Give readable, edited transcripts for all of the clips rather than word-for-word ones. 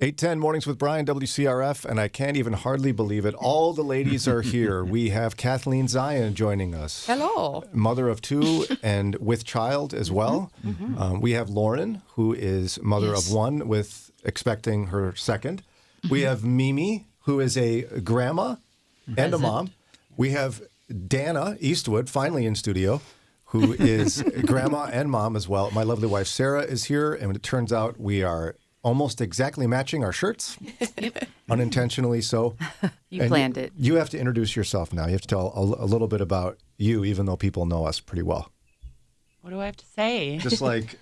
8:10 Mornings with Brian, WCRF, and I can't even hardly believe it. All the ladies are here. We have Kathleen Zion joining us. Hello. Mother of two and with child as well. We have Lauren, who is mother of one with expecting her second. We have Mimi, who is a grandma and a mom. We have Dana Eastwood, finally in studio, who is grandma and mom as well. My lovely wife, Sarah, is here, and it turns out we are almost exactly matching our shirts, unintentionally so. You planned it. You have to introduce yourself now. You have to tell a little bit about you, even though people know us pretty well. What do I have to say? Just like,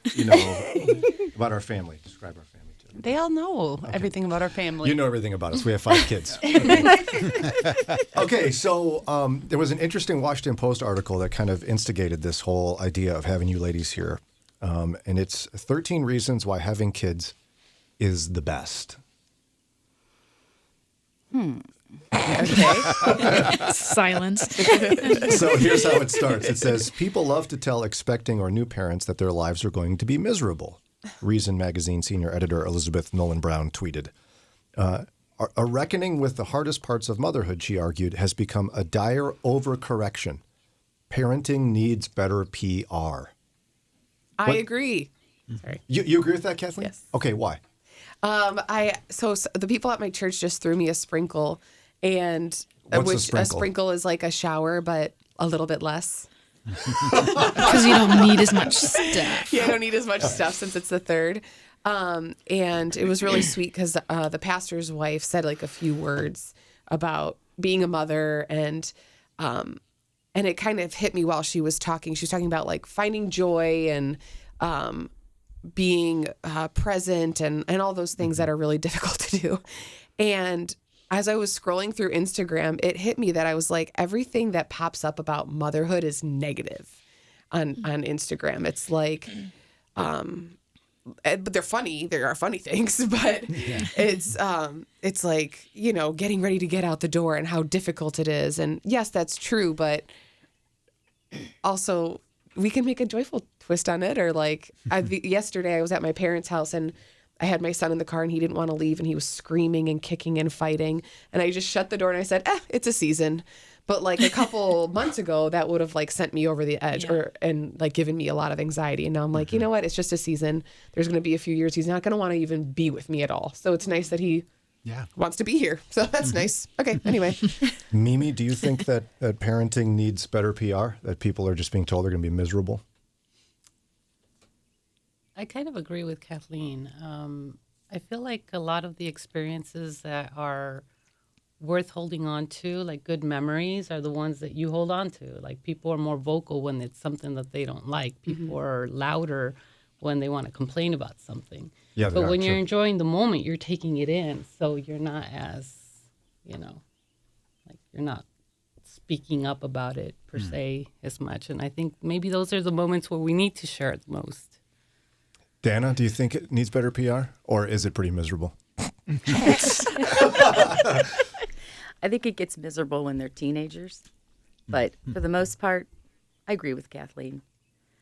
about our family. Describe our family, too. They all know everything about our family. You know everything about us. We have 5 kids. Okay, so there was an interesting Washington Post article that kind of instigated this whole idea of having you ladies here. And it's 13 reasons why having kids is the best. Okay. Silence. So here's how it starts. It says, people love to tell expecting or new parents that their lives are going to be miserable. Reason Magazine senior editor Elizabeth Nolan Brown tweeted. A reckoning with the hardest parts of motherhood, she argued, has become a dire overcorrection. Parenting needs better PR. I agree. Sorry. You agree with that, Kathleen? Yes. Okay, why? So the people at my church just threw me a sprinkle, and What's a a sprinkle is like a shower, but a little bit less. Because you don't need as much stuff. Yeah, I don't need as much stuff since it's the third. And it was really sweet because the pastor's wife said like a few words about being a mother, and it kind of hit me while she was talking. She was talking about like finding joy and being present and all those things that are really difficult to do. And as I was scrolling through Instagram, it hit me that I was like, everything that pops up about motherhood is negative on Instagram. It's like, but they're funny. There are funny things, but it's like, getting ready to get out the door and how difficult it is. And yes, that's true, but also we can make a joyful twist on it. Or like yesterday I was at my parents' house and I had my son in the car and he didn't want to leave and he was screaming and kicking and fighting. And I just shut the door and I said, it's a season. But like a couple months ago, that would have like sent me over the edge and like given me a lot of anxiety. And now I'm like, you know what? It's just a season. There's going to be a few years. He's not going to want to even be with me at all. So it's nice that he wants to be here. So that's nice. Okay. Anyway. Mimi, do you think that parenting needs better PR? That people are just being told they're going to be miserable? I kind of agree with Kathleen. I feel like a lot of the experiences that are worth holding on to, like good memories, are the ones that you hold on to. Like people are more vocal when it's something that they don't like. People are louder when they want to complain about something. Yeah, but when you're enjoying the moment, you're taking it in. So you're not as, like you're not speaking up about it per se as much. And I think maybe those are the moments where we need to share it the most. Dana, do you think it needs better PR, or is it pretty miserable? I think it gets miserable when they're teenagers. But for the most part, I agree with Kathleen.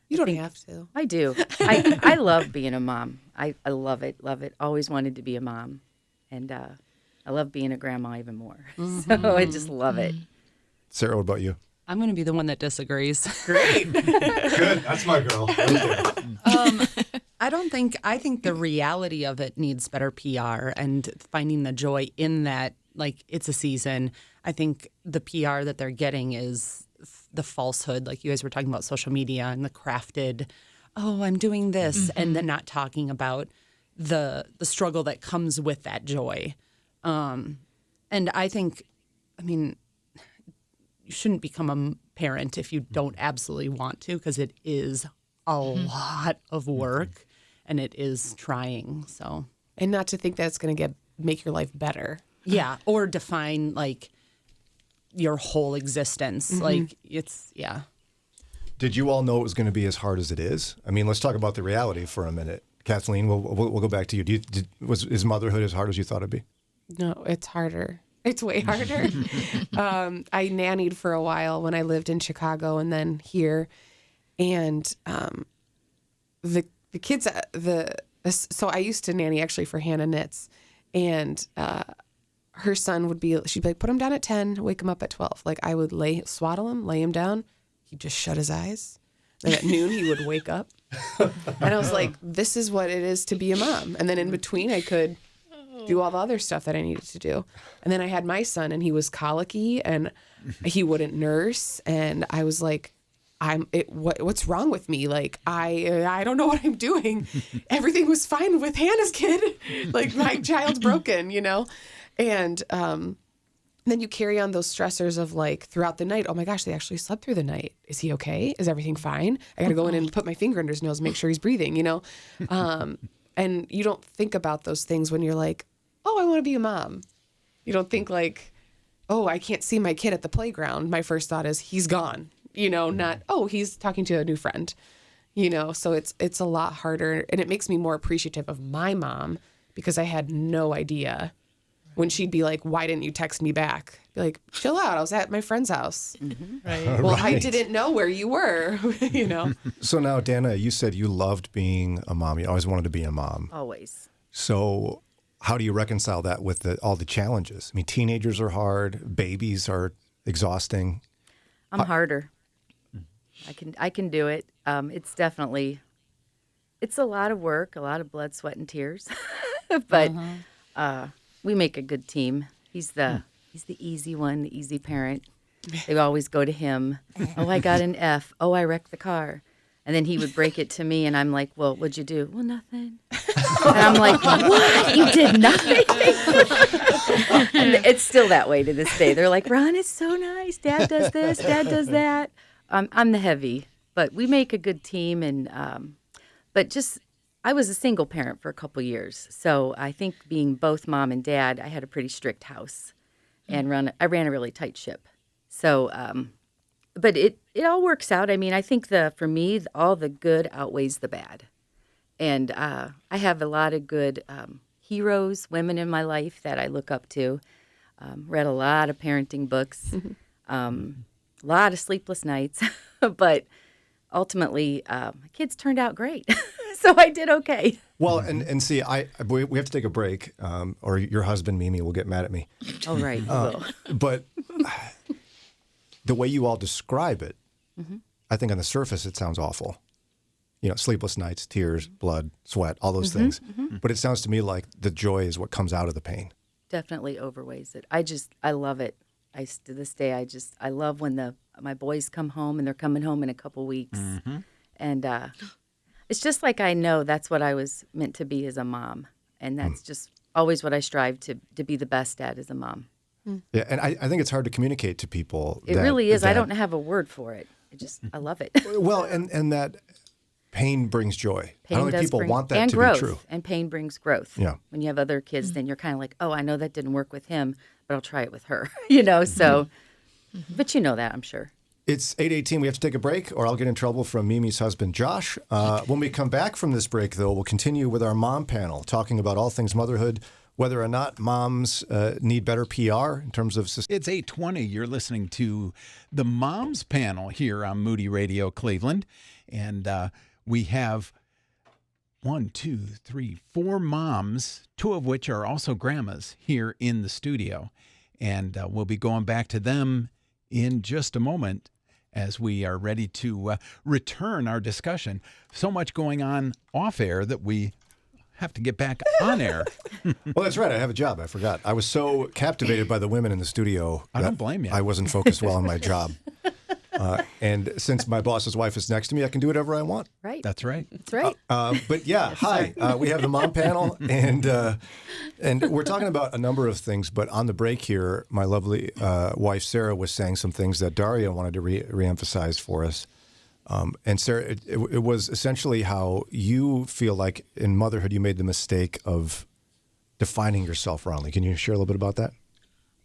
You don't have to. I do. I love being a mom. I love it, love it. Always wanted to be a mom. And I love being a grandma even more. So I just love it. Sarah, what about you? I'm going to be the one that disagrees. Great. Good. That's my girl. I think the reality of it needs better PR and finding the joy in that, like it's a season. I think the PR that they're getting is the falsehood. Like you guys were talking about social media and the crafted, I'm doing this, and then not talking about the struggle that comes with that joy. And I think, you shouldn't become a parent if you don't absolutely want to, because it is a lot of work and it is trying. So, and not to think that it's going to make your life better. Yeah, or define like your whole existence. Like it's Did you all know it was going to be as hard as it is? I mean, let's talk about the reality for a minute. Kathleen, we'll go back to you. Is motherhood as hard as you thought it'd be? No, it's harder. It's way harder. I nannied for a while when I lived in Chicago and then here. And the kids, so I used to nanny actually for Hannah Knits. And her son she'd be like, put him down at 10, wake him up at 12. Like I would swaddle him, lay him down. He'd just shut his eyes. Then at noon, he would wake up. And I was like, this is what it is to be a mom. And then in between, I could do all the other stuff that I needed to do. And then I had my son, and he was colicky, and he wouldn't nurse. And I was like, what's wrong with me? Like, I don't know what I'm doing. Everything was fine with Hannah's kid. Like, my child's broken, you know? And then you carry on those stressors of like throughout the night. Oh my gosh, they actually slept through the night. Is he okay? Is everything fine? I got to go in and put my finger under his nose, make sure he's breathing, you know? And you don't think about those things when you're like, oh, I want to be a mom. You don't think like, oh, I can't see my kid at the playground. My first thought is he's gone, you know, not, oh, he's talking to a new friend, you know? So it's a lot harder, and it makes me more appreciative of my mom because I had no idea. When she'd be like, why didn't you text me back? Be like, chill out. I was at my friend's house. Right. Well, I Right. didn't know where you were, you know? So now, Dana, you said you loved being a mom. You always wanted to be a mom. Always. So how do you reconcile that with all the challenges? I mean, teenagers are hard. Babies are exhausting. I'm harder. I can do it. It's a lot of work, a lot of blood, sweat, and tears. But we make a good team. He's the easy one, the easy parent. They always go to him. Oh, I got an F. Oh, I wrecked the car. And then he would break it to me, and I'm like, well, what'd you do? Well, nothing. And I'm like, what? You did nothing? And it's still that way to this day. They're like, Ron is so nice. Dad does this. Dad does that. I'm the heavy, but we make a good team. And I was a single parent for a couple years. So I think being both mom and dad, I had a pretty strict house, and I ran a really tight ship. So, but it all works out. I mean, I think for me, all the good outweighs the bad. And I have a lot of good heroes, women in my life that I look up to. Read a lot of parenting books, a lot of sleepless nights, but ultimately, my kids turned out great. So I did okay. Well, and see, we have to take a break, or your husband, Mimi, will get mad at me. Oh, right, you will. But the way you all describe it, I think on the surface it sounds awful. You know, sleepless nights, tears, blood, sweat, all those things. But it sounds to me like the joy is what comes out of the pain. Definitely overweighs it. I love it. To this day, I love when my boys come home, and they're coming home in a couple weeks. And it's just like I know that's what I was meant to be as a mom. And that's just always what I strive to be the best at as a mom. Yeah, and I think it's hard to communicate to people. It really is. I don't have a word for it. I love it. Well, and that pain brings joy. Pain I don't think does people want that and to growth, be true. And pain brings growth. Yeah. When you have other kids, then you're kind of like, oh, I know that didn't work with him, but I'll try it with her. You know, so, but you know that, I'm sure. It's 8:18. We have to take a break, or I'll get in trouble from Mimi's husband, Josh. When we come back from this break, though, we'll continue with our mom panel, talking about all things motherhood, whether or not moms need better PR in terms of... It's 8:20. You're listening to the Moms Panel here on Moody Radio Cleveland. And we have 4 moms, 2 of which are also grandmas here in the studio. And we'll be going back to them in just a moment as we are ready to return our discussion. So much going on off air that we have to get back on air. Well, that's right. I have a job. I forgot. I was so captivated by the women in the studio. I don't blame you. I wasn't focused well on my job. And since my boss's wife is next to me, I can do whatever I want. Right. That's right. That's right. But yeah, hi. We have the mom panel, and we're talking about a number of things. But on the break here, my lovely wife Sarah was saying some things that Daria wanted to reemphasize for us. And Sarah, it was essentially how you feel like in motherhood you made the mistake of defining yourself wrongly. Can you share a little bit about that?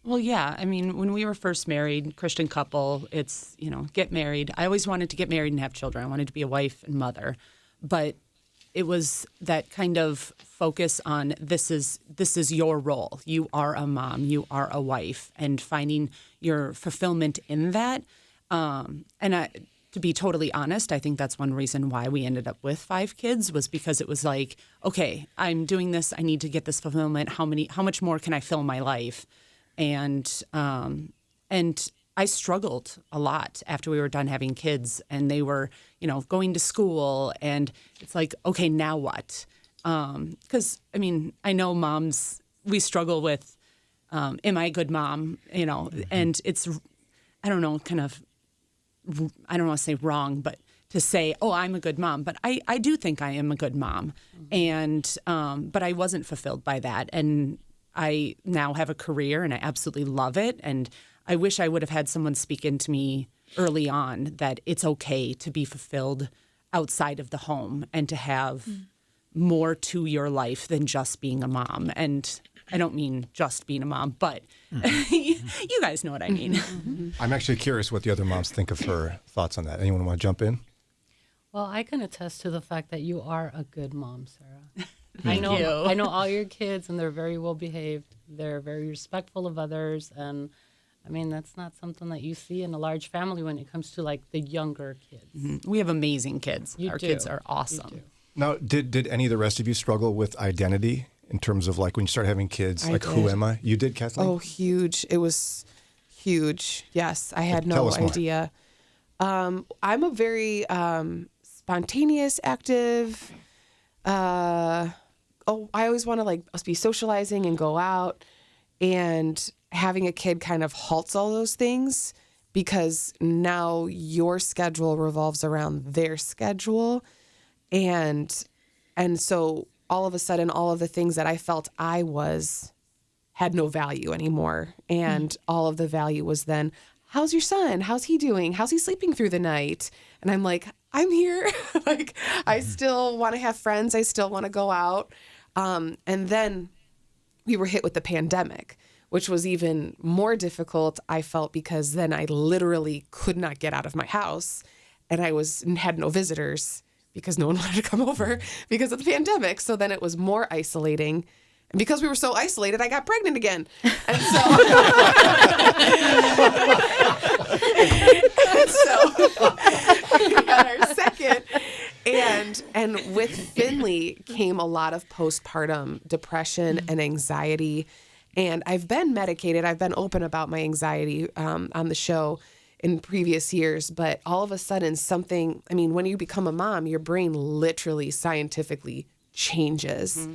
Well, yeah. I mean, when we were first married, Christian couple, it's, get married. I always wanted to get married and have children. I wanted to be a wife and mother. But it was that kind of focus on this is your role. You are a mom. You are a wife. And finding your fulfillment in that. To to be totally honest, I think that's one reason why we ended up with 5 kids was because it was like, okay, I'm doing this. I need to get this fulfillment. How much more can I fill my life? And I struggled a lot after we were done having kids, and they were, going to school, and it's like, okay, now what? Because I know moms, we struggle with, am I a good mom? And it's, I don't know, kind of, I don't want to say wrong, but to say, oh, I'm a good mom. But I do think I am a good mom. And, but I wasn't fulfilled by that. And I now have a career and I absolutely love it. And I wish I would have had someone speak into me early on that it's okay to be fulfilled outside of the home and to have more to your life than just being a mom. And I don't mean just being a mom, but you guys know what I mean. I'm actually curious what the other moms think of her thoughts on that. Anyone want to jump in? Well, I can attest to the fact that you are a good mom, Sarah. Thank you. I know all your kids, and they're very well behaved. They're very respectful of others, and that's not something that you see in a large family when it comes to like the younger kids. We have amazing kids. Our kids are You awesome. do. Now, did any of the rest of you struggle with identity in terms of like when you start having kids, I like did. who am I? You did, Kathleen? Oh, huge. It was huge. Yes, I had Tell no us more. idea. I'm a very spontaneous, active. I always want to like be socializing and go out, and having a kid kind of halts all those things because now your schedule revolves around their schedule, and so all of a sudden, all of the things that I felt I was had no value anymore. And all of the value was then, how's your son? How's he doing? How's he sleeping through the night? And I'm like, I'm here. Like, I still want to have friends. I still want to go out. And then we were hit with the pandemic, which was even more difficult, I felt, because then I literally could not get out of my house, and I had no visitors because no one wanted to come over because of the pandemic. So then it was more isolating. And because we were so isolated, I got pregnant again. And so, we got our second. And with Finley came a lot of postpartum depression and anxiety. And I've been medicated. I've been open about my anxiety on the show in previous years, but all of a sudden when you become a mom, your brain literally scientifically changes.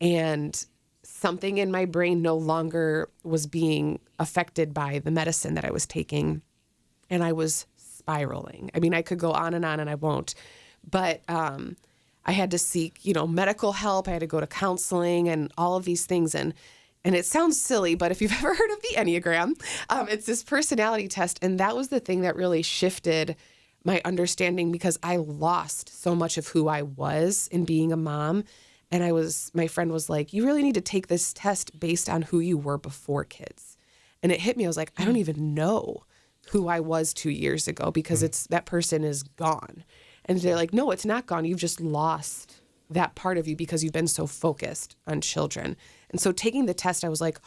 And something in my brain no longer was being affected by the medicine that I was taking. And I was spiraling. I could go on, and I won't. But I had to seek, medical help. I had to go to counseling and all of these things. And it sounds silly, but if you've ever heard of the Enneagram, it's this personality test. And that was the thing that really shifted my understanding, because I lost so much of who I was in being a mom. And my friend was like, you really need to take this test based on who you were before kids. And it hit me. I was like, I don't even know who I was 2 years ago, because that person is gone. And they're like, no, it's not gone. You've just lost that part of you because you've been so focused on children. And so taking the test, I was like,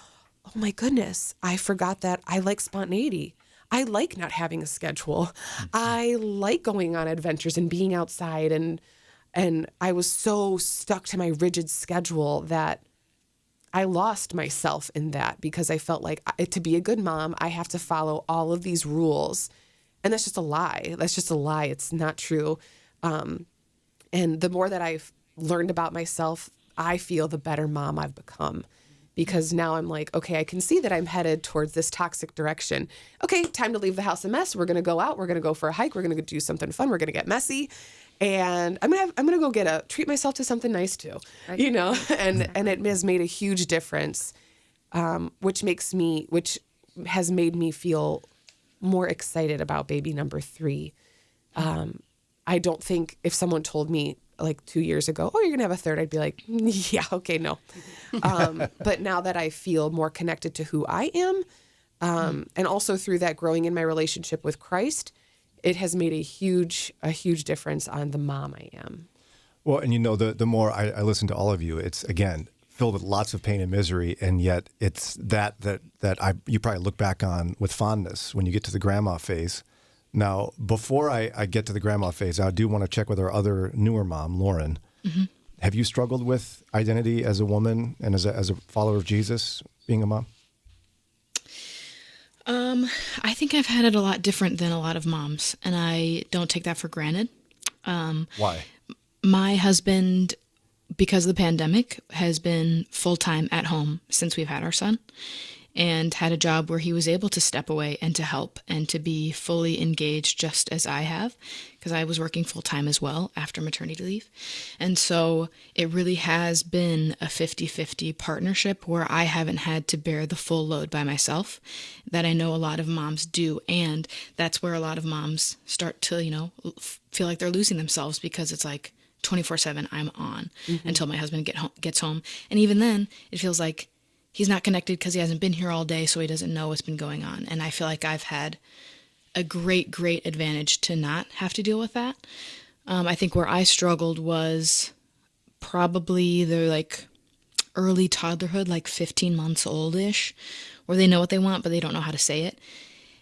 oh my goodness, I forgot that I like spontaneity. I like not having a schedule. I like going on adventures and being outside. And I was so stuck to my rigid schedule that I lost myself in that, because I felt like to be a good mom, I have to follow all of these rules. And that's just a lie. That's just a lie. It's not true. And the more that I've learned about myself, I feel the better mom I've become, because now I'm like, okay, I can see that I'm headed towards this toxic direction. Okay, time to leave the house a mess. We're going to go out. We're going to go for a hike. We're going to do something fun. We're going to get messy. And I'm going to go treat myself to something nice too, and it has made a huge difference, which has made me feel more excited about baby number 3. I don't think if someone told me like 2 years ago, oh, you're going to have a third, I'd be like, yeah, okay, no. But now that I feel more connected to who I am, and also through that growing in my relationship with Christ, it has made a huge difference on the mom I am. Well, and the more I listen to all of you, it's, again, filled with lots of pain and misery, and yet it's that you probably look back on with fondness when you get to the grandma phase, Now, before I get to the grandma phase, I do want to check with our other newer mom, Lauren. Mm-hmm. Have you struggled with identity as a woman and as a follower of Jesus, being a mom? I think I've had it a lot different than a lot of moms, and I don't take that for granted. Why? My husband, because of the pandemic, has been full-time at home since we've had our son, and had a job where he was able to step away and to help and to be fully engaged, just as I have, because I was working full-time as well after maternity leave. And so it really has been a 50-50 partnership where I haven't had to bear the full load by myself that I know a lot of moms do. And that's where a lot of moms start to, feel like they're losing themselves, because it's like 24/7 I'm on until my husband gets home. And even then, it feels like he's not connected because he hasn't been here all day, so he doesn't know what's been going on. And I feel like I've had a great, great advantage to not have to deal with that. I think where I struggled was probably the early toddlerhood, 15 months old-ish, where they know what they want, but they don't know how to say it.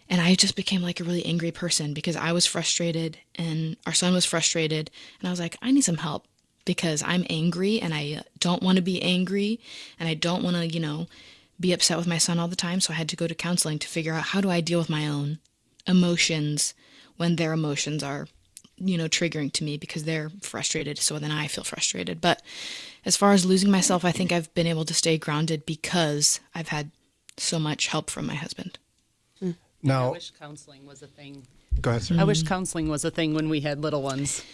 And I just became a really angry person because I was frustrated and our son was frustrated. And I was like, I need some help, because I'm angry and I don't want to be angry and I don't want to, be upset with my son all the time. So I had to go to counseling to figure out, how do I deal with my own emotions when their emotions are, triggering to me because they're frustrated. So then I feel frustrated. But as far as losing myself, I think I've been able to stay grounded because I've had so much help from my husband. Now, I wish counseling was a thing. go ahead, sir. I wish counseling was a thing when we had little ones.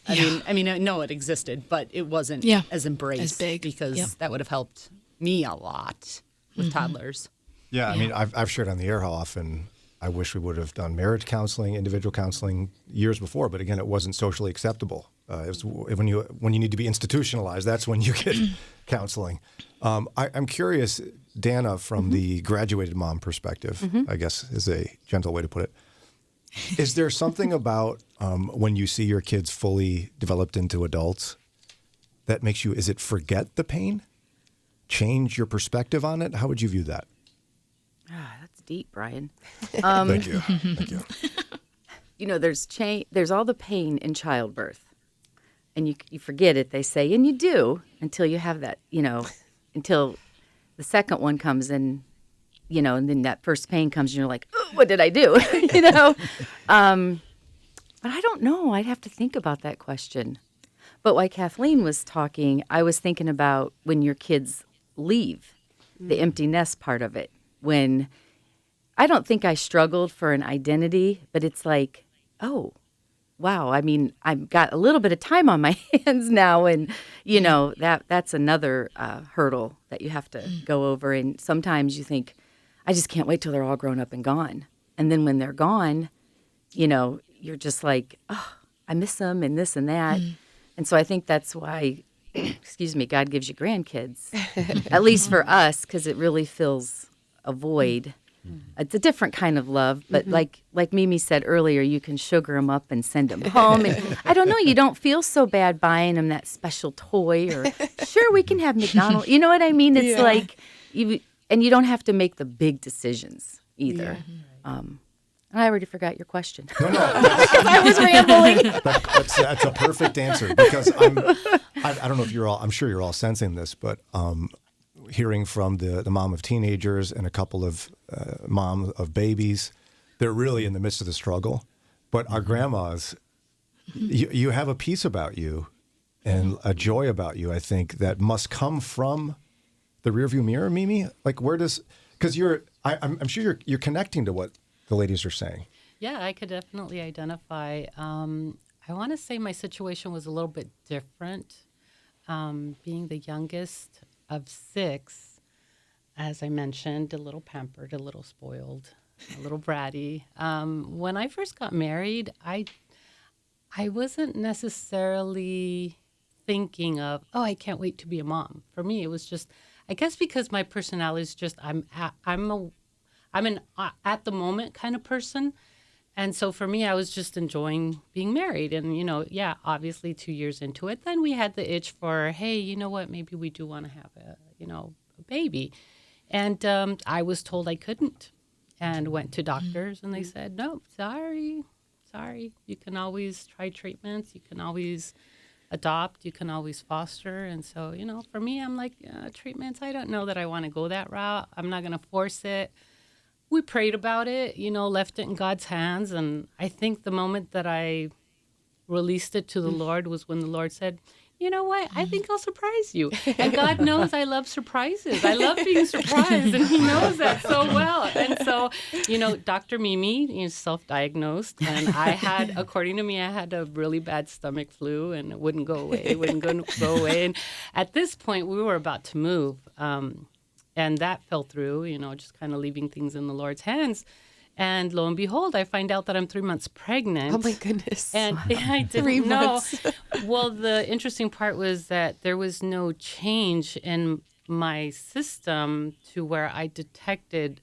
I mean, I know it existed, but it wasn't as embraced, as big, because that would have helped me a lot with toddlers. Yeah, I mean, I've shared on the air how often I wish we would have done marriage counseling, individual counseling years before, but again, it wasn't socially acceptable. It was when you need to be institutionalized, that's when you get counseling. I'm curious, Dana, from the graduated mom perspective, I guess is a gentle way to put it. Is there something about when you see your kids fully developed into adults that makes you, is it forget the pain? Change your perspective on it? How would you view that? That's deep, Brian. Thank you. Thank you. There's all the pain in childbirth, and you forget it, they say, and you do until you have that, until the second one comes in, and then that first pain comes and you're like, oh, what did I do? But I don't know. I'd have to think about that question. But while Kathleen was talking, I was thinking about when your kids leave, the empty nest part of it. When I don't think I struggled for an identity, but it's like, oh, wow. I mean, I've got a little bit of time on my hands now, and that's another hurdle that you have to go over. And sometimes you think, I just can't wait till they're all grown up and gone. And then when they're gone, you're just like, oh, I miss them and this and that. And so I think that's why, God gives you grandkids, at least for us, because it really fills a void. It's a different kind of love, but like Mimi said earlier, you can sugar them up and send them home. And I don't know, you don't feel so bad buying them that special toy, or sure, we can have McDonald's. You know what I mean? It's like, and you don't have to make the big decisions either. I already forgot your question. No. Because I was rambling. That's a perfect answer, because I don't know if I'm sure you're all sensing this, but hearing from the mom of teenagers and a couple of mom of babies, they're really in the midst of the struggle. But our grandmas, you have a peace about you and a joy about you, I think, that must come from the rearview mirror, Mimi. Like, where does, because I'm sure you're connecting to what the ladies are saying. Yeah, I could definitely identify. I want to say my situation was a little bit different. Being the youngest of 6, as I mentioned, a little pampered, a little spoiled, a little bratty. When I first got married, I wasn't necessarily thinking of, oh, I can't wait to be a mom. For me, it was just, I guess because my personality is just, I'm an at the moment kind of person. And so for me, I was just enjoying being married. And, obviously 2 years into it, then we had the itch for, hey, you know what, maybe we do want to have a baby. And I was told I couldn't, and went to doctors, and they said, no, sorry, sorry. You can always try treatments. You can always adopt. You can always foster. And so, you know, for me, I'm like, treatments, I don't know that I want to go that route. I'm not going to force it. We prayed about it, you know, left it in God's hands. And I think the moment that I released it to the Lord was when the Lord said, you know what? I think I'll surprise you. And God knows I love surprises. I love being surprised, and he knows that so well. And so, you know, Dr. Mimi is self-diagnosed, and I had, according to me, I had a really bad stomach flu, and it wouldn't go away. It wouldn't go away. And at this point, we were about to move, and that fell through, you know, just kind of leaving things in the Lord's hands. And lo and behold, I find out that I'm 3 months pregnant. Oh my goodness. And I didn't 3 know. months. Well, the interesting part was that there was no change in my system to where I detected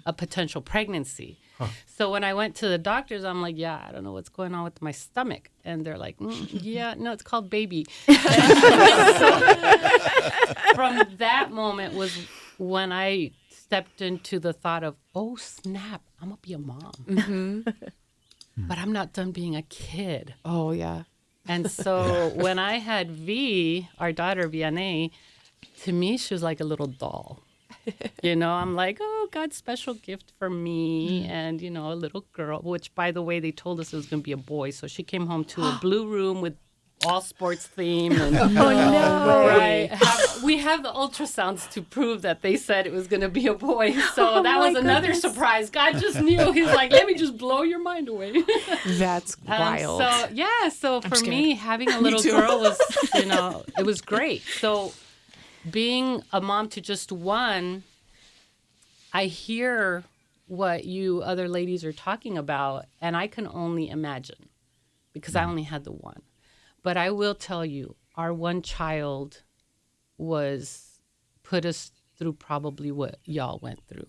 a potential pregnancy. So when I went to the doctors, I'm like, yeah, I don't know what's going on with my stomach. And they're like, yeah, no, it's called baby. So from that moment was when I stepped into the thought of, oh, snap, I'm going to be a mom. But I'm not done being a kid. Oh, yeah. And so when I had V, our daughter, Vianney, to me, she was like a little doll. You know, I'm like, oh, God's special gift for me. And, you know, a little girl, which, by the way, they told us it was going to be a boy. So she came home to a blue room with all sports theme. And, Oh, no. Right. We have the ultrasounds to prove that they said it was going to be a boy. So that was another surprise. God just knew. He's like, let me just blow your mind away. That's wild. So for me, having a little girl was, you know, it was great. So being a mom to just one, I hear what you other ladies are talking about, and I can only imagine because I only had the one. But I will tell you, our one child put us through probably what y'all went through.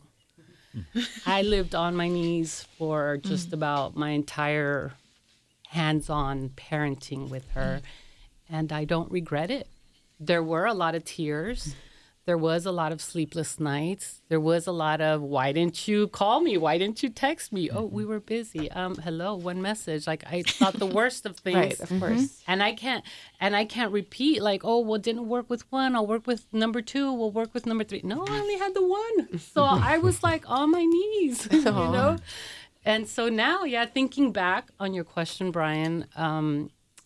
I lived on my knees for just about my entire hands-on parenting with her, and I don't regret it. There were a lot of tears. There was a lot of sleepless nights. There was a lot of, why didn't you call me? Why didn't you text me? Oh, we were busy. Hello, one message. Like, I thought the worst of things. Right, of course. And I can't repeat like, oh, well, didn't work with one. I'll work with number 2. We'll work with number 3. No, I only had the one. So I was like on my knees, you know? And so now, thinking back on your question, Brian,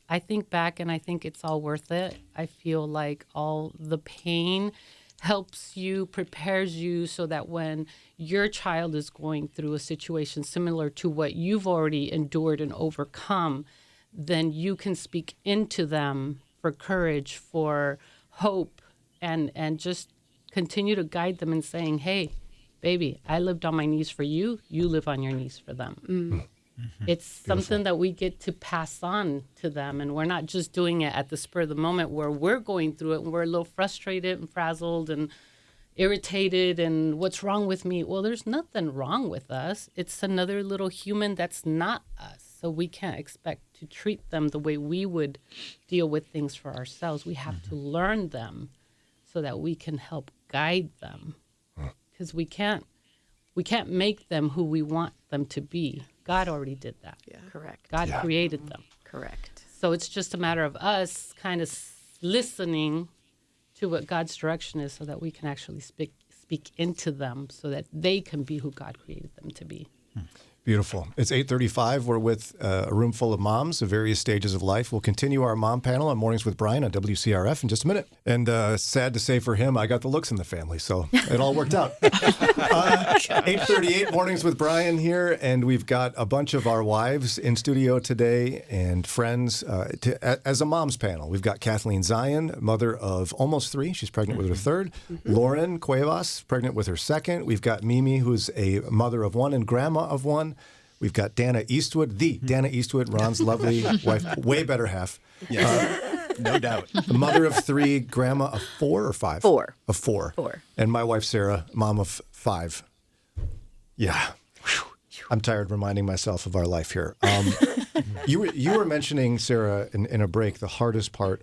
I think back and I think it's all worth it. I feel like all the pain helps you, prepares you so that when your child is going through a situation similar to what you've already endured and overcome, then you can speak into them for courage, for hope, and just continue to guide them in saying, hey, baby, I lived on my knees for you. You live on your knees for them. It's something that we get to pass on to them. And we're not just doing it at the spur of the moment where we're going through it and we're a little frustrated and frazzled and irritated and what's wrong with me? Well, there's nothing wrong with us. It's another little human that's not us. So we can't expect to treat them the way we would deal with things for ourselves. We have to learn them so that we can help guide them. Because we can't make them who we want them to be. God already did that. Yeah. Correct. God created them. Correct. So it's just a matter of us kind of listening to what God's direction is so that we can actually speak into them so that they can be who God created them to be. Beautiful. It's 8:35. We're with a room full of moms of various stages of life. We'll continue our mom panel on Mornings with Brian on WCRF in just a minute. And sad to say for him, I got the looks in the family, so it all worked out. 8:38 Mornings with Brian here, and we've got a bunch of our wives in studio today and friends as a mom's panel. We've got Kathleen Zion, mother of almost 3. She's pregnant with her 3rd. Lauren Cuevas, pregnant with her 2nd. We've got Mimi, who's a mother of 1 and grandma of 1. We've got Dana Eastwood, Dana Eastwood, Ron's lovely wife, way better half. Yes, no doubt. The mother of 3, grandma of 4 or 5? 4. Of 4. 4. And my wife, Sarah, mom of 5. Yeah. I'm tired reminding myself of our life here. You were mentioning, Sarah, in a break, the hardest part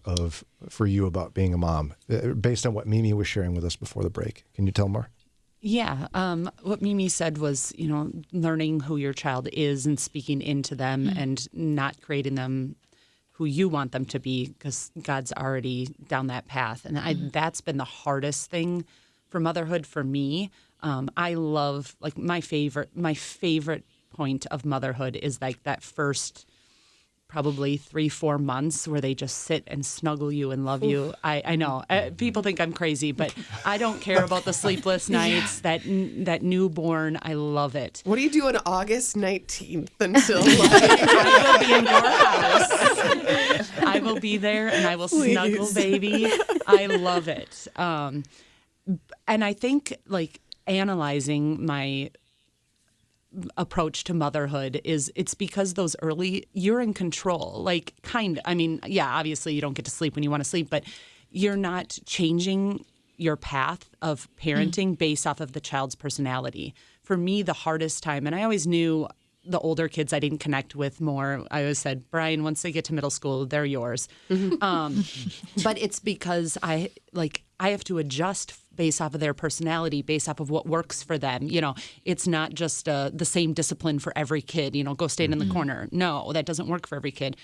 for you about being a mom, based on what Mimi was sharing with us before the break. Can you tell more? Yeah. What Mimi said was, learning who your child is and speaking into them and not creating them who you want them to be, because God's already down that path. And that's been the hardest thing for motherhood for me. I love, like, my favorite point of motherhood is like that first probably 3-4 months where they just sit and snuggle you and love you. I know people think I'm crazy, but I don't care about the sleepless nights, that newborn. I love it. What do you do on August 19th until I will be in your house. I will be there and I will snuggle baby. I love it. And I think, like, analyzing my approach to motherhood it's because those early, you're in control, like, obviously you don't get to sleep when you want to sleep, but you're not changing your path of parenting based off of the child's personality. For me, the hardest time, and I always knew the older kids I didn't connect with more. I always said, Brian, once they get to middle school, they're yours. But it's because I have to adjust based off of their personality, based off of what works for them. It's not just the same discipline for every kid, go stand in the corner. No, that doesn't work for every kid.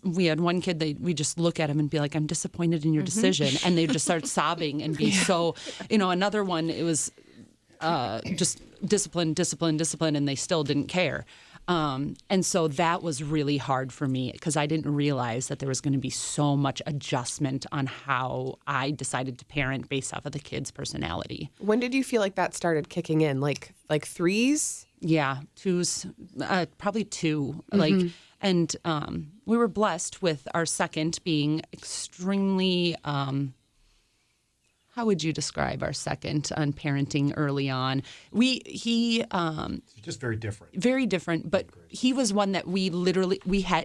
We had one kid, we just look at him and be like, I'm disappointed in your decision. And they just start sobbing and be so, another one, it was just discipline, and they still didn't care. And so that was really hard for me because I didn't realize that there was going to be so much adjustment on how I decided to parent based off of the kid's personality. When did you feel like that started kicking in? Like 3s? Yeah, 2s, probably 2. Like, and we were blessed with our second being extremely. How would you describe our second on parenting early on? He just very different. Very different, but he was one that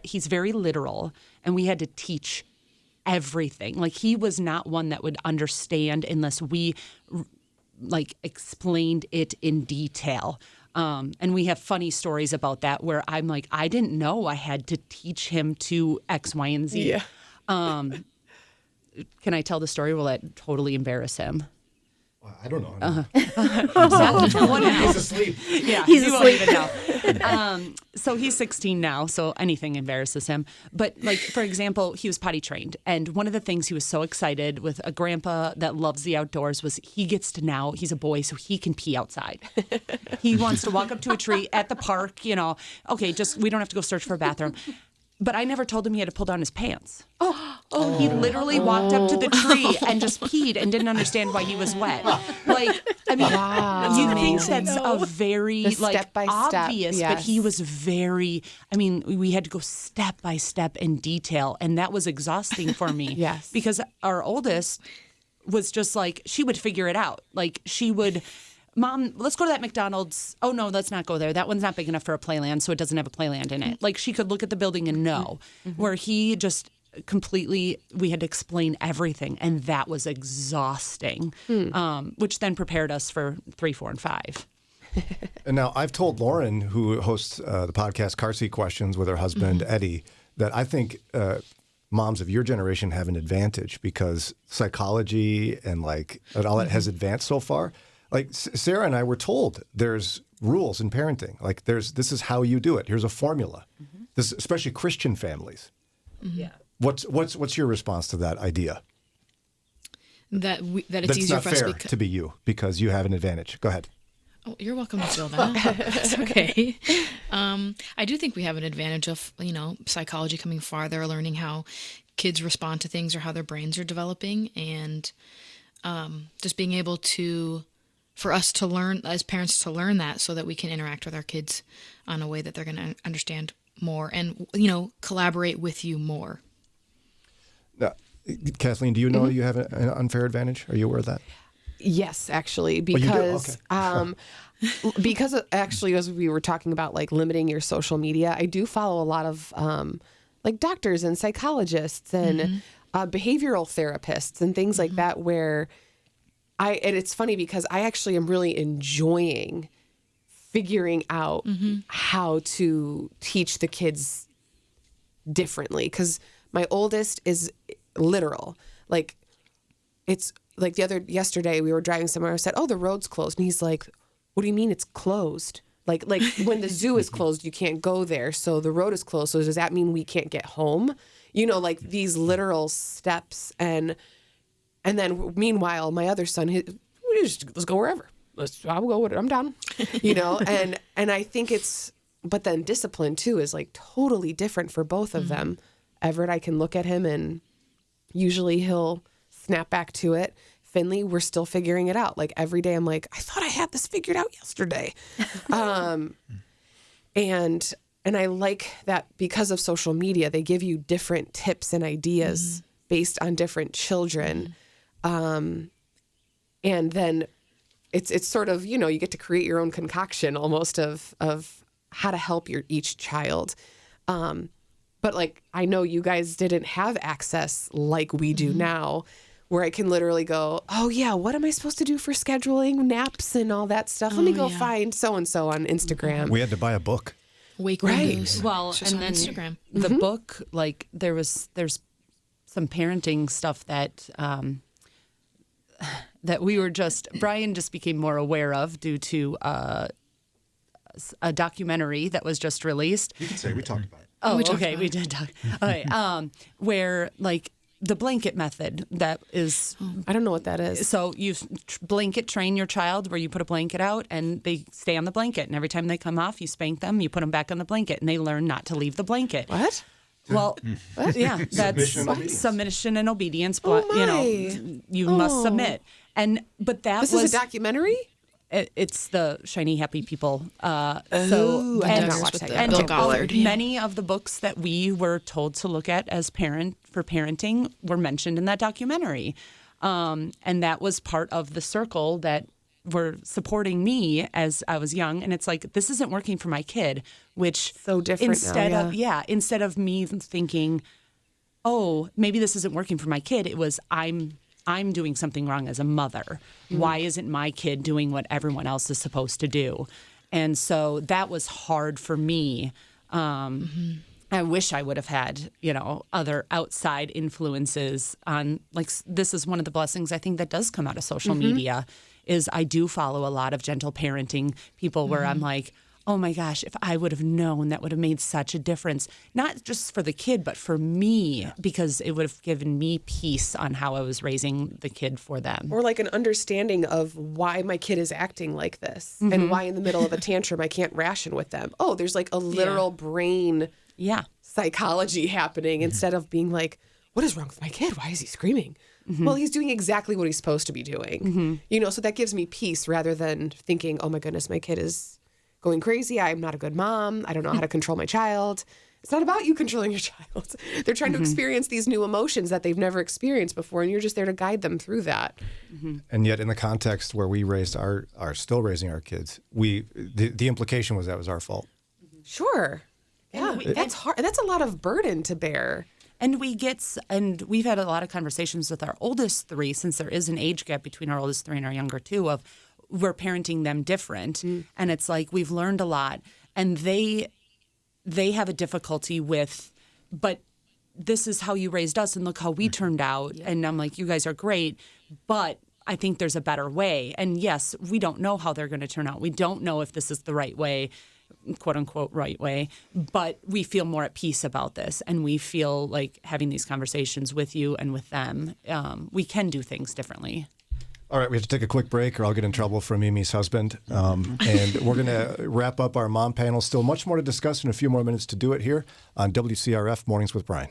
he's very literal, and we had to teach everything. Like, he was not one that would understand unless we explained it in detail. And we have funny stories about that where I'm like, I didn't know I had to teach him to X, Y, and Z. Yeah. Can I tell the story? Will that totally embarrass him? Well, I don't know. He's asleep. Yeah, he's asleep. Won't even know. So he's 16 now, so anything embarrasses him. But, like, for example, he was potty trained. And one of the things he was so excited with a grandpa that loves the outdoors was he gets to now, he's a boy, so he can pee outside. He wants to walk up to a tree at the park, okay, just we don't have to go search for a bathroom. But I never told him he had to pull down his pants. He literally walked up to the tree and just peed and didn't understand why he was wet. Like, I mean, you think that's a very, obvious, yes. But he was very, we had to go step by step in detail, and that was exhausting for me. Yes. Because our oldest was just like, she would figure it out. Like, she would... Mom, let's go to that McDonald's. Oh, no, let's not go there. That one's not big enough for a playland, so it doesn't have a playland in it. Like, she could look at the building and know. Where he just completely, we had to explain everything, and that was exhausting, which then prepared us for 3, 4, and 5. And now I've told Lauren, who hosts the podcast Car Seat Questions with her husband, Eddie, that I think moms of your generation have an advantage because psychology and all that has advanced so far. Like, Sarah and I were told there's rules in parenting. Like, this is how you do it. Here's a formula. This, especially Christian families. Yeah. What's your response to that idea? That it's That's easier not for us fair to be you because you have an advantage. Go ahead. Oh, you're welcome to feel that. It's okay. I do think we have an advantage of, psychology coming farther, learning how kids respond to things or how their brains are developing, and just being able for us to learn, as parents, to learn that so that we can interact with our kids on a way that they're going to understand more and, collaborate with you more. Now, Kathleen, do you know you have an unfair advantage? Are you aware of that? Yes, actually, you do? because Okay. because actually, as we were talking about limiting your social media, I do follow a lot of doctors and psychologists and behavioral therapists and things like that where and it's funny because I actually am really enjoying figuring out how to teach the kids differently because my oldest is literal. Like, it's like yesterday we were driving somewhere. I said, "Oh, the road's closed," and he's like, "What do you mean it's closed? Like when the zoo is closed, you can't go there. So the road is closed. So does that mean we can't get home? You know, like these literal steps." And then meanwhile, my other son, let's go wherever. I'll go with it. I'm down. You know, and I think but then discipline too is like totally different for both of them. Everett, I can look at him and usually he'll snap back to it. Finley, we're still figuring it out. Like every day I'm like, I thought I had this figured out yesterday. And I like that because of social media, they give you different tips and ideas based on different children. And then it's sort of, you know, you get to create your own concoction almost of how to help each child. But like, I know you guys didn't have access like we do now, where I can literally go, oh yeah, what am I supposed to do for scheduling naps and all that stuff? Let me go find so-and-so on Instagram. We had to buy a book. Wake Right. windows. Well, It's just and on then Instagram. the book, like there's some parenting stuff that that Brian just became more aware of due to a documentary that was just released. You can say we talked about it. Oh, We talked okay, about we it. did talk. Okay, where like the blanket method that is. I don't know what that is. So you blanket train your child where you put a blanket out and they stay on the blanket. And every time they come off, you spank them, you put them back on the blanket, and they learn not to leave the blanket. What? Well, yeah, that's Submission and obedience. submission and obedience. Oh, You my. know, you must submit. But that This was is a documentary? it's the Shiny Happy People. I did not watch that yet. And Bill Gollard, yeah. many of the books that we were told to look at as for parenting were mentioned in that documentary. And that was part of the circle that were supporting me as I was young. And it's like, this isn't working for my kid, which So different now, instead of me thinking, oh, maybe this isn't working for my kid, it was I'm doing something wrong as a mother. Why isn't my kid doing what everyone else is supposed to do? And so that was hard for me. I wish I would have had, you know, other outside influences on, like, this is one of the blessings I think that does come out of social media is I do follow a lot of gentle parenting people where I'm like, oh my gosh, if I would have known, that would have made such a difference, not just for the kid, but for me, because it would have given me peace on how I was raising the kid for them. Or like an understanding of why my kid is acting like this and why in the middle of a tantrum I can't ration with them. Oh, there's like a literal brain Yeah. psychology happening instead of being like, what is wrong with my kid? Why is he screaming? Well, he's doing exactly what he's supposed to be doing. You know, so that gives me peace rather than thinking, oh my goodness, my kid is going crazy. I'm not a good mom. I don't know how to control my child. It's not about you controlling your child. They're trying to experience these new emotions that they've never experienced before, and you're just there to guide them through that. And yet, in the context where we raised are still raising our kids, the implication was that was our fault. Sure. Yeah, that's hard. That's a lot of burden to bear. And we've had a lot of conversations with our oldest three, since there is an age gap between our oldest three and our younger two, of we're parenting them different. And it's like, we've learned a lot, and they have a difficulty with, but this is how you raised us and look how we turned out. And I'm like, you guys are great, but I think there's a better way. And yes, we don't know how they're going to turn out. We don't know if this is the right way, quote unquote right way, but we feel more at peace about this. And we feel like having these conversations with you and with them, we can do things differently. All right, we have to take a quick break or I'll get in trouble from Mimi's husband. And we're going to wrap up our mom panel. Still much more to discuss and a few more minutes to do it here on WCRF Mornings with Brian.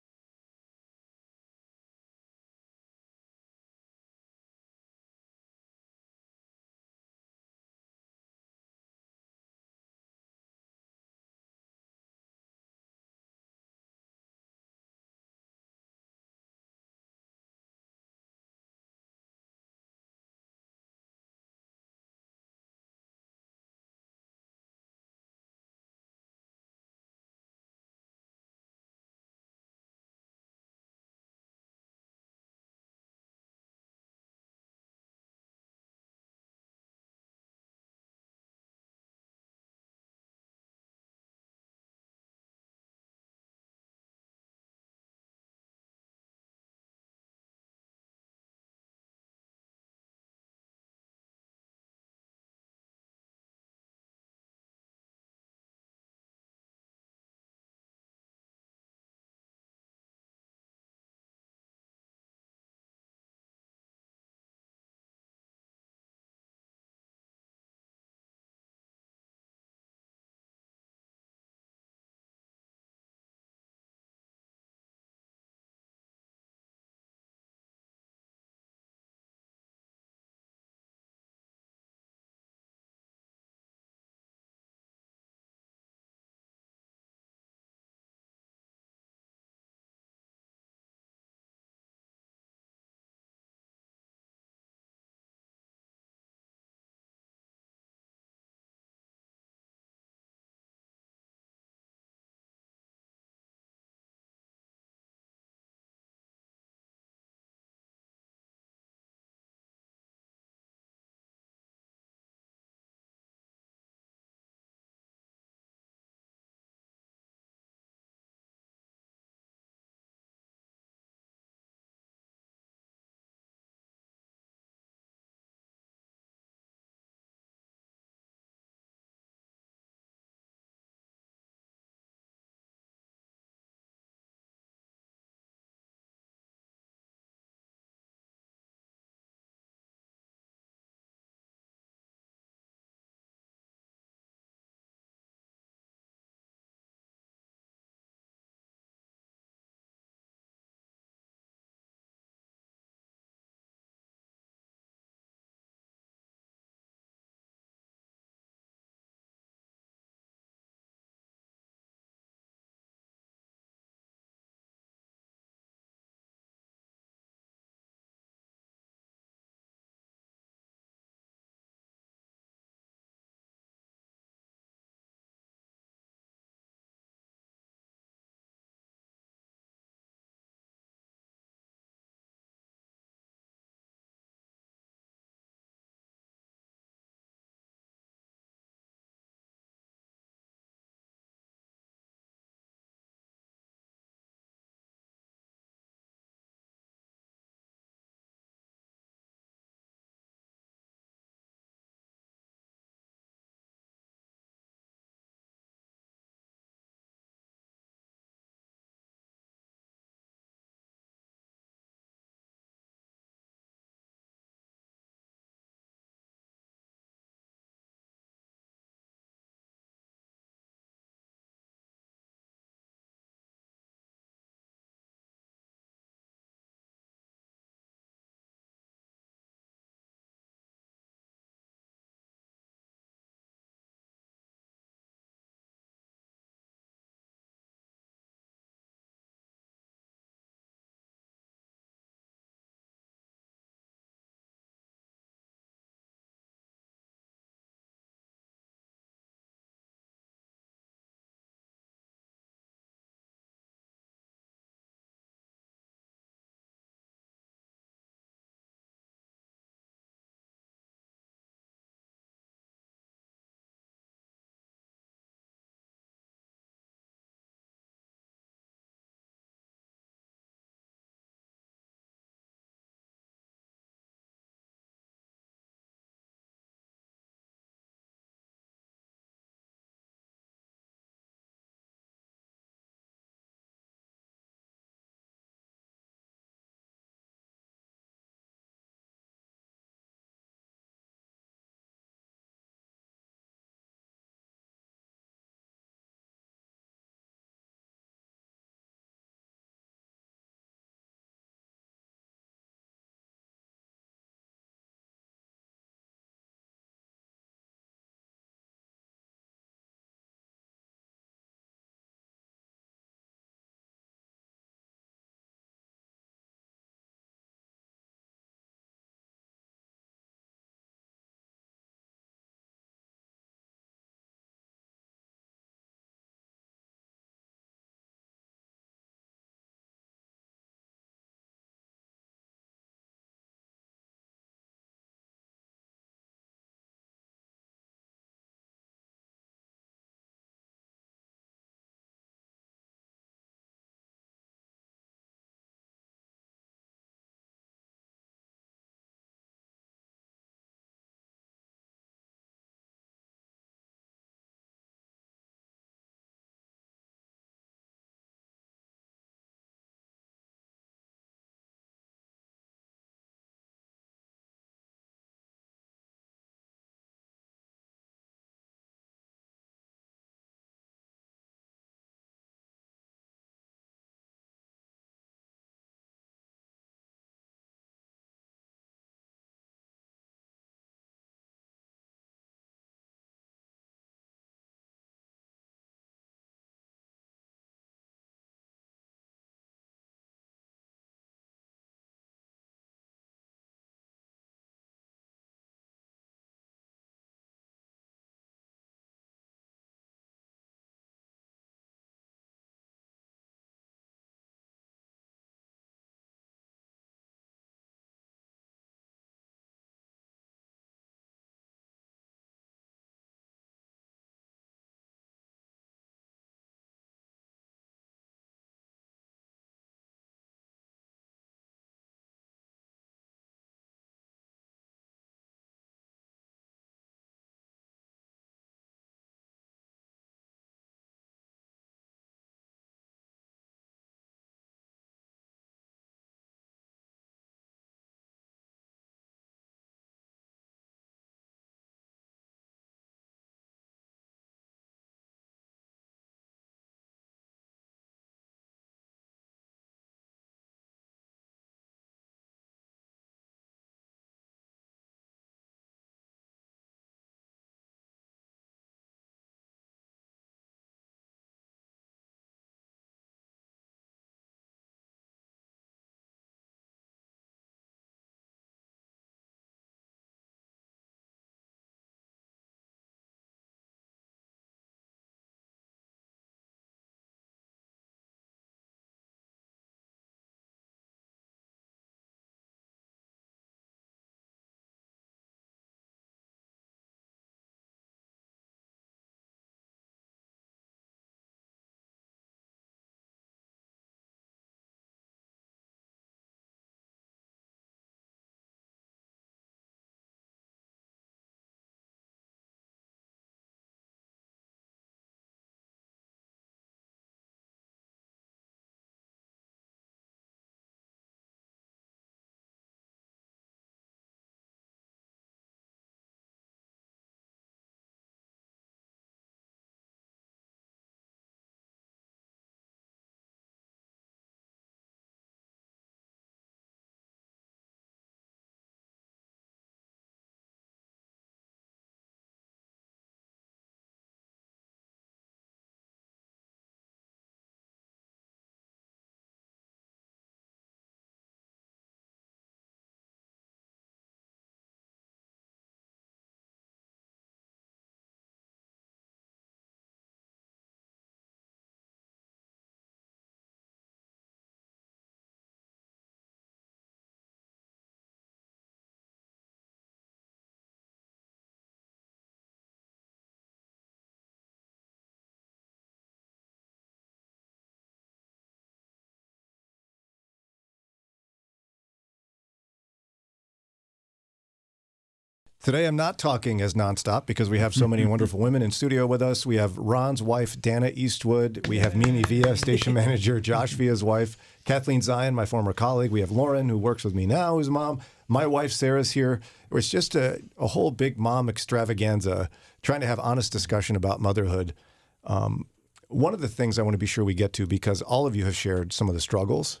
Today, I'm not talking as nonstop because we have so many wonderful women in studio with us. We have Ron's wife, Dana Eastwood. We have Mimi Villa, station manager, Josh Villa's wife, Kathleen Zion, my former colleague. We have Lauren, who works with me now, who's a mom. My wife, Sarah's here. It was just a whole big mom extravaganza, trying to have honest discussion about motherhood. One of the things I want to be sure we get to, because all of you have shared some of the struggles.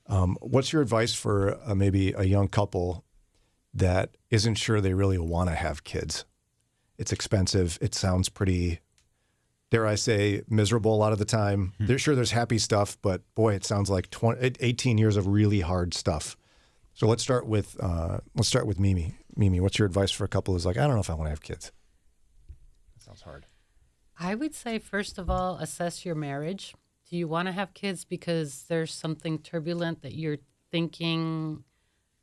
What's your advice for maybe a young couple that isn't sure they really want to have kids? It's expensive. It sounds pretty, dare I say, miserable a lot of the time. There's happy stuff, but boy, it sounds like 18 years of really hard stuff. So let's start with Mimi. Mimi, what's your advice for a couple who's like, I don't know if I want to have kids? That sounds hard. I would say, first of all, assess your marriage. Do you want to have kids because there's something turbulent that you're thinking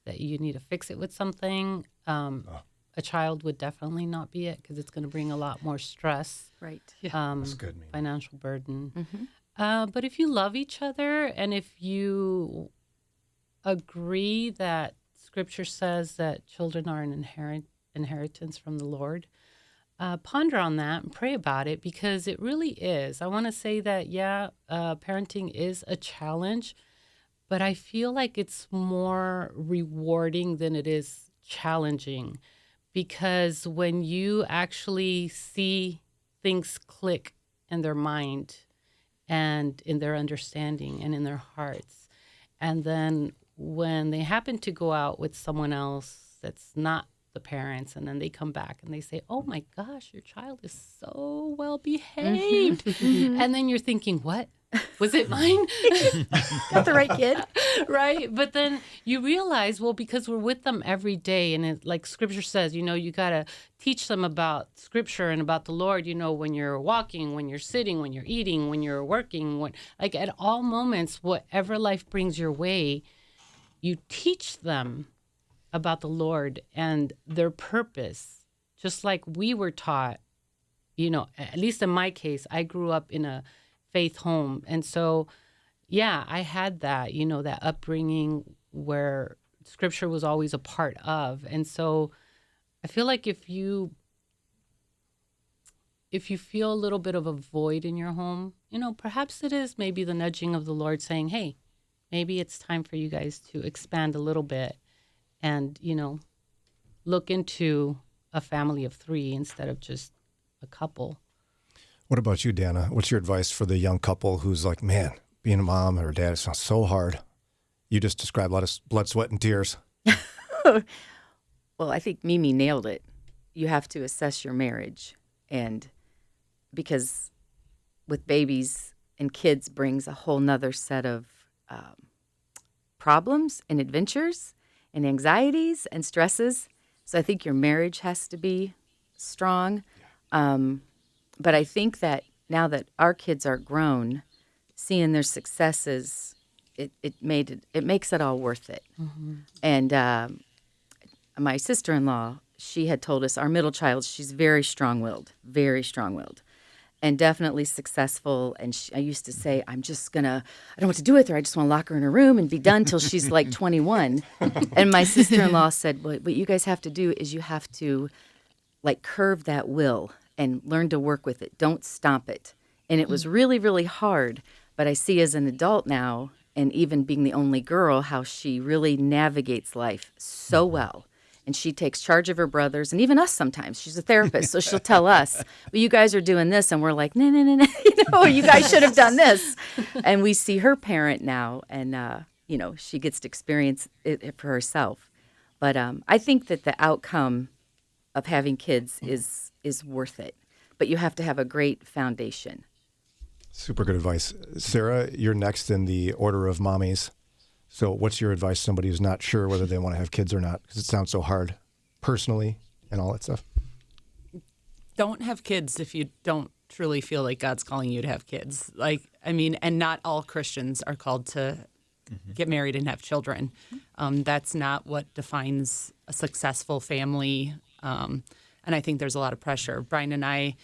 that you need to fix it with something? A child would definitely not be it because it's going to bring a lot more stress. Right. That's good, Mimi. Financial burden. But if you love each other and if you agree that Scripture says that children are an inheritance from the Lord, ponder on that and pray about it, because it really is. I want to say that, parenting is a challenge, but I feel like it's more rewarding than it is challenging, because when you actually see things click in their mind and in their understanding and in their hearts, and then when they happen to go out with someone else that's not the parents, and then they come back and they say, oh my gosh, your child is so well behaved. And then you're thinking, what? Was it mine? Got the right kid. Right? But then you realize, well, because we're with them every day, and it, like Scripture says, you got to teach them about Scripture and about the Lord, when you're walking, when you're sitting, when you're eating, when you're working, like at all moments, whatever life brings your way, you teach them about the Lord and their purpose, just like we were taught. At least in my case, I grew up in a faith home. And so, I had that, that upbringing where Scripture was always a part of. And so I feel like if you feel a little bit of a void in your home, perhaps it is maybe the nudging of the Lord saying, hey, maybe it's time for you guys to expand a little bit and, look into a family of 3 instead of just a couple. What about you, Dana? What's your advice for the young couple who's like, man, being a mom or a dad, it sounds so hard. You just described a lot of blood, sweat, and tears. Well, I think Mimi nailed it. You have to assess your marriage. And because with babies and kids brings a whole nother set of problems and adventures and anxieties and stresses. So I think your marriage has to be strong. But I think that now that our kids are grown, seeing their successes, it makes it all worth it. And my sister-in-law, she had told us, our middle child, she's very strong-willed, and definitely successful. And I used to say, I don't know what to do with her. I just want to lock her in her room and be done till she's like 21. And my sister-in-law said, well, what you guys have to do is you have to like curve that will and learn to work with it. Don't stomp it. And it was really, really hard. But I see as an adult now, and even being the only girl, how she really navigates life so well. And she takes charge of her brothers and even us sometimes. She's a therapist, so she'll tell us, well, you guys are doing this. And we're like, no, you guys should have done this. And we see her parent now, and, she gets to experience it for herself. But I think that the outcome of having kids is worth it. But you have to have a great foundation. Super good advice. Sarah, you're next in the order of mommies. So what's your advice to somebody who's not sure whether they want to have kids or not? Because it sounds so hard personally and all that stuff. Don't have kids if you don't truly feel like God's calling you to have kids. And not all Christians are called to get married and have children. That's not what defines a successful family. And I think there's a lot of pressure. Brian and I,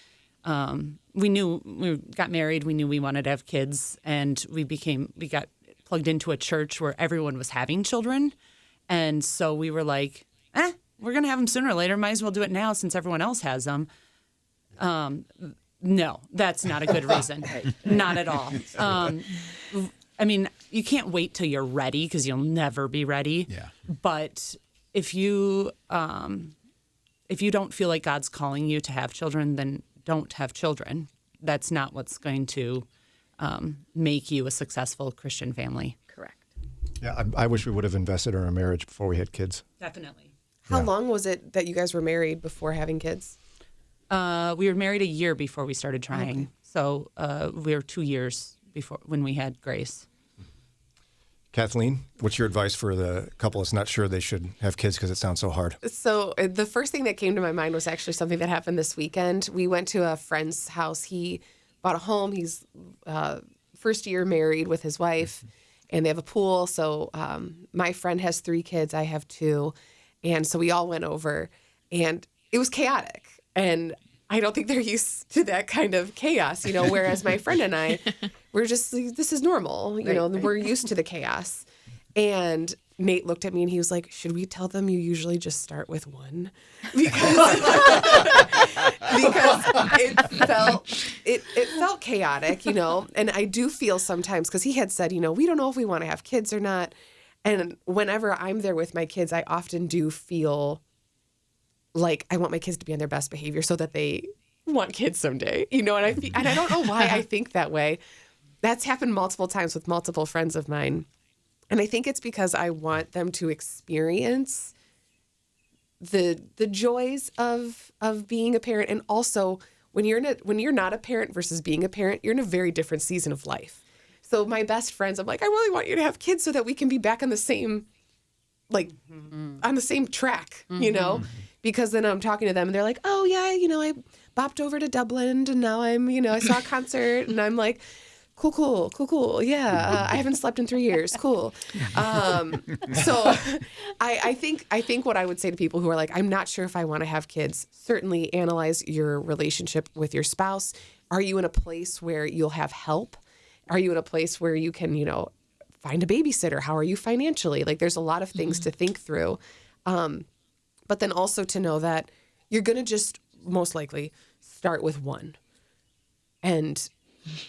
we got married. We knew we wanted to have kids, and we got plugged into a church where everyone was having children. And so we were like, we're going to have them sooner or later. Might as well do it now since everyone else has them. No, that's not a good reason. Not at all. I mean, you can't wait till you're ready because you'll never be ready. Yeah. But if you don't feel like God's calling you to have children, then don't have children. That's not what's going to make you a successful Christian family. Correct. Yeah, I wish we would have invested in our marriage before we had kids. Definitely. How long was it that you guys were married before having kids? We were married a year before we started trying. Okay. So we were 2 years before when we had Grace. Kathleen, what's your advice for the couple that's not sure they should have kids because it sounds so hard? So the first thing that came to my mind was actually something that happened this weekend. We went to a friend's house. He bought a home. He's first year married with his wife, and they have a pool. So my friend has 3 kids. I have 2. And so we all went over, and it was chaotic. And I don't think they're used to that kind of chaos, whereas my friend and I, we're just like, this is normal, we're used to the chaos. And Nate looked at me and he was like, should we tell them you usually just start with 1? Because it felt chaotic, and I do feel sometimes, because he had said, we don't know if we want to have kids or not. And whenever I'm there with my kids, I often do feel like I want my kids to be on their best behavior so that they want kids someday, and I don't know why I think that way. That's happened multiple times with multiple friends of mine. And I think it's because I want them to experience the joys of being a parent. And also when you're not a parent versus being a parent, you're in a very different season of life. So my best friends, I'm like, I really want you to have kids so that we can be back on the same, on the same track, because then I'm talking to them and they're like, oh yeah, I bopped over to Dublin and now I saw a concert, and I'm like, cool. Yeah. I haven't slept in 3 years. Cool. So I think what I would say to people who are like, I'm not sure if I want to have kids, certainly analyze your relationship with your spouse. Are you in a place where you'll have help? Are you in a place where you can, find a babysitter? How are you financially? There's a lot of things to think through. But then also to know that you're going to just most likely start with 1 and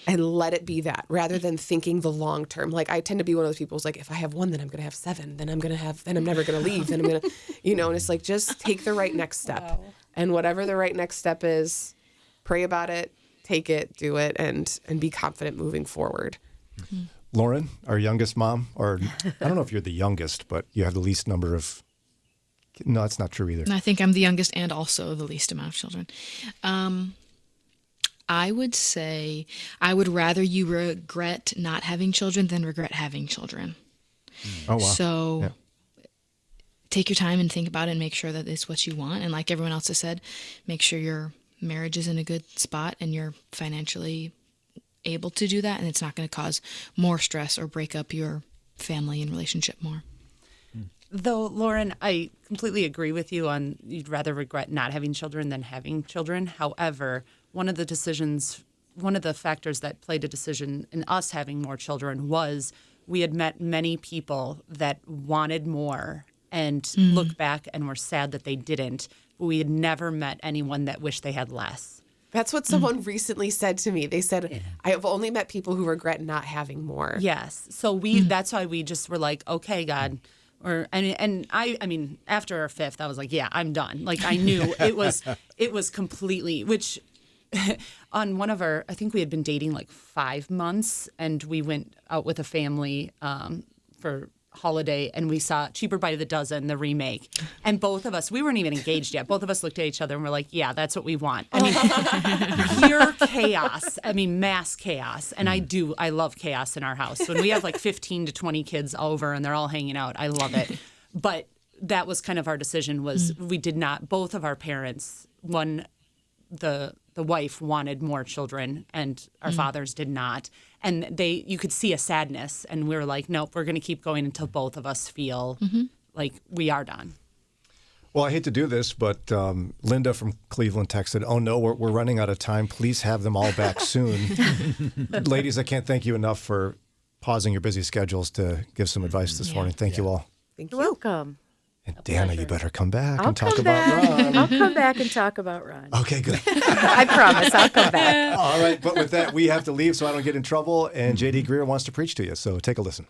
let it be that, rather than thinking the long term. I tend to be one of those people who's like, if I have 1, then I'm going to have 7, then I'm never going to leave. Then I'm going to, and it's like, just take the right next step. Wow. And whatever the right next step is, pray about it, take it, do it, and be confident moving forward. Mm-hmm. Lauren, our youngest mom, or I don't know if you're the youngest, but you have the least number of. No, that's not true either. I think I'm the youngest and also the least amount of children. I would say I would rather you regret not having children than regret having children. Oh, wow. So take your time and think about it and make sure that it's what you want. And like everyone else has said, make sure your marriage is in a good spot and you're financially able to do that. And it's not going to cause more stress or break up your family and relationship more. Though, Lauren, I completely agree with you on you'd rather regret not having children than having children. However, one of the factors that played a decision in us having more children was we had met many people that wanted more and look back and were sad that they didn't. But we had never met anyone that wished they had less. That's what someone recently said to me. They said, I have only met people who regret not having more. Yes. So that's why we just were like, okay, God. I mean, after our 5th, I was like, yeah, I'm done. I knew it was completely, which on one of I think we had been dating 5 months, and we went out with a family for holiday, and we saw Cheaper by the Dozen, the remake. And both of us, we weren't even engaged yet. Both of us looked at each other and were like, yeah, that's what we want. I mean, pure chaos. I mean, mass chaos. And I love chaos in our house. When we have 15 to 20 kids over and they're all hanging out, I love it. But that was kind of our decision was we did not, both of our parents, the wife wanted more children and our fathers did not. And you could see a sadness, and we were like, nope, we're going to keep going until both of us feel like we are done. Well, I hate to do this, but Linda from Cleveland texted, oh no, we're running out of time. Please have them all back soon. Ladies, I can't thank you enough for pausing your busy schedules to give some advice this morning. Thank you all. Thank you. You're welcome. And Dana, you better come back I'll and talk come about back. Ron. I'll come back and talk about Ron. Okay, good. I promise I'll come back. All right, but with that, we have to leave so I don't get in trouble. And JD Greer wants to preach to you, so take a listen.